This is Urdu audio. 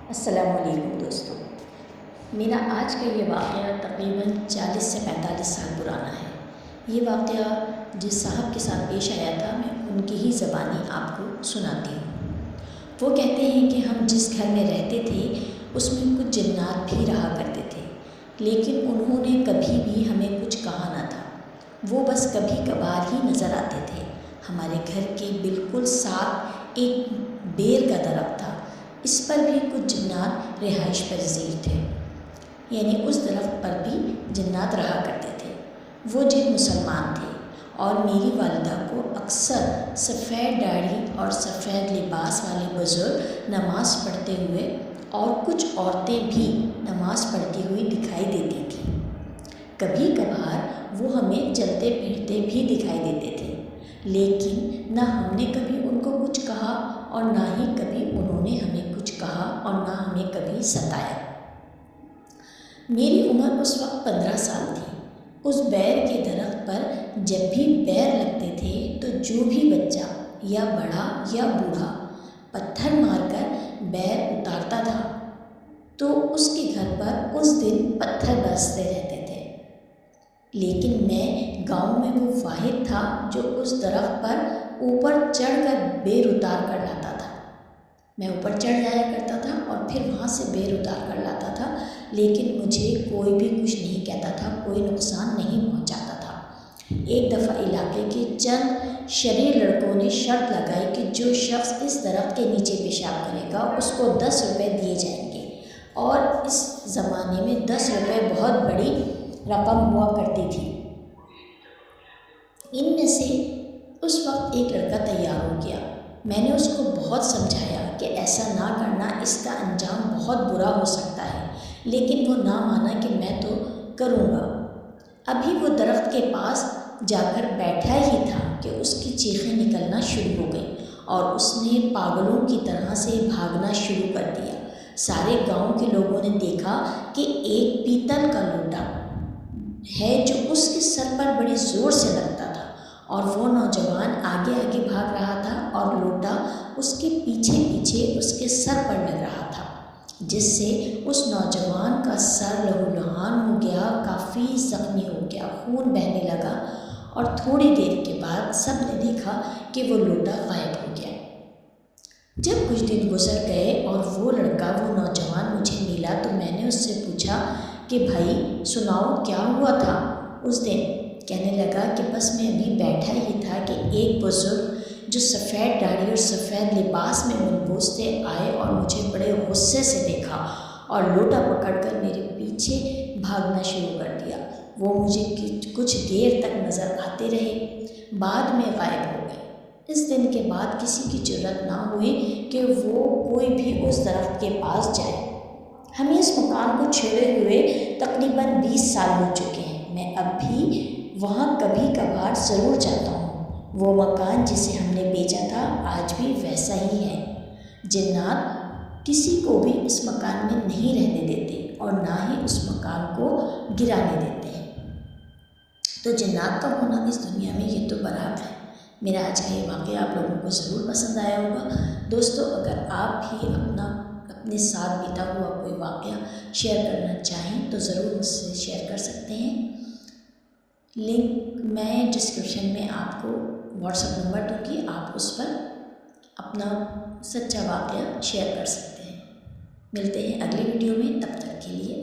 السلام علیکم دوستوں، میرا آج کا یہ واقعہ تقریباً 40 سے 45 سال پرانا ہے۔ یہ واقعہ جس صاحب کے ساتھ پیش آیا تھا میں ان کی ہی زبانی آپ کو سناتی ہوں۔ وہ کہتے ہیں کہ ہم جس گھر میں رہتے تھے اس میں کچھ جنات بھی رہا کرتے تھے، لیکن انہوں نے کبھی بھی ہمیں کچھ کہا نہ تھا۔ وہ بس کبھی کبھار ہی نظر آتے تھے۔ ہمارے گھر کے بالکل ساتھ ایک بیر کا درخت تھا، اس پر بھی کچھ جنات رہائش پذیر تھے، یعنی اس درخت پر بھی جنات رہا کرتے تھے۔ وہ جن مسلمان تھے اور میری والدہ کو اکثر سفید داڑھی اور سفید لباس والے بزرگ نماز پڑھتے ہوئے اور کچھ عورتیں بھی نماز پڑھتی ہوئی دکھائی دیتی تھیں۔ کبھی کبھار وہ ہمیں چلتے پھرتے بھی دکھائی دیتے تھے، لیکن نہ ہم نے کبھی ان کو کچھ کہا اور نہ ہی کبھی انہوں نے ہمیں کچھ کہا اور نہ ہمیں کبھی ستایا۔ میری عمر اس وقت 15 سال تھی۔ اس بیر کے درخت پر جب بھی بیر لگتے تھے تو جو بھی بچہ یا بڑا یا بوڑھا پتھر مار کر بیر اتارتا تھا تو اس کے گھر پر اس دن پتھر برستے رہتے تھے۔ لیکن میں گاؤں میں وہ واحد تھا جو اس درخت پر اوپر چڑھ کر بیر اتار کر لاتا تھا۔ میں اوپر چڑھ جایا کرتا تھا اور پھر وہاں سے بیر اتار کر لاتا تھا، لیکن مجھے کوئی بھی کچھ نہیں کہتا تھا، کوئی نقصان نہیں پہنچاتا تھا۔ ایک دفعہ علاقے کے چند شریر لڑکوں نے شرط لگائی کہ جو شخص اس درخت کے نیچے پیشاب کرے گا اس کو 10 روپے دیے جائیں گے، اور اس زمانے میں 10 روپے بہت بڑی رقم ہوا کرتی تھی۔ ان میں سے اس وقت ایک لڑکا تیار ہو گیا۔ میں نے اس کو بہت سمجھایا کہ ایسا نہ کرنا، اس کا انجام بہت برا ہو سکتا ہے، لیکن وہ نہ مانا کہ میں تو کروں گا۔ ابھی وہ درخت کے پاس جا کر بیٹھا ہی تھا کہ اس کی چیخیں نکلنا شروع ہو گئیں اور اس نے پاگلوں کی طرح سے بھاگنا شروع کر دیا۔ سارے گاؤں کے لوگوں نے دیکھا کہ ایک پیتل کا لوٹا ہے جو اس کے سر پر بڑی زور سے لگتا تھا، اور وہ نوجوان آگے آگے بھاگ رہا تھا اور لوٹا اس کے پیچھے پیچھے اس کے سر پر لگ رہا تھا، جس سے اس نوجوان کا سر لہولہان ہو گیا، کافی زخمی ہو گیا، خون بہنے لگا، اور تھوڑی دیر کے بعد سب نے دیکھا کہ وہ لوٹا غائب ہو گیا۔ جب کچھ دن گزر گئے اور وہ لڑکا، وہ نوجوان مجھے ملا تو میں نے اس سے پوچھا کہ بھائی سناؤ کیا ہوا تھا اس دن؟ کہنے لگا کہ بس میں ابھی بیٹھا ہی تھا کہ ایک بزرگ جو سفید داڑھی اور سفید لباس میں ملبوس تھے آئے اور مجھے بڑے غصے سے دیکھا اور لوٹا پکڑ کر میرے پیچھے بھاگنا شروع کر دیا۔ وہ مجھے کچھ دیر تک نظر آتے رہے، بعد میں غائب ہو گئے۔ اس دن کے بعد کسی کی جرأت نہ ہوئی کہ وہ کوئی بھی اس درخت کے پاس جائے۔ ہمیں اس مکان کو چھوڑے ہوئے تقریباً 20 سال ہو چکے ہیں۔ میں اب بھی وہاں کبھی کبھار ضرور جاتا ہوں۔ وہ مکان جسے ہم نے بیچا تھا آج بھی ویسا ہی ہے۔ جنات کسی کو بھی اس مکان میں نہیں رہنے دیتے اور نہ ہی اس مکان کو گرانے دیتے ہیں۔ تو جنات کا ہونا اس دنیا میں یہ تو برحق ہے۔ میرا آج کا یہ واقعہ آپ لوگوں کو ضرور پسند آیا ہوگا۔ دوستو، اگر آپ بھی اپنے ساتھ بیتا ہوا کوئی واقعہ شیئر کرنا چاہیں تو ضرور مجھ سے شیئر کر سکتے ہیں۔ لنک میں ڈسکرپشن میں آپ کو واٹس ایپ نمبر دوں گی، آپ اس پر اپنا سچا واقعہ شیئر کر سکتے ہیں۔ ملتے ہیں اگلی ویڈیو میں، تب تک کے لیے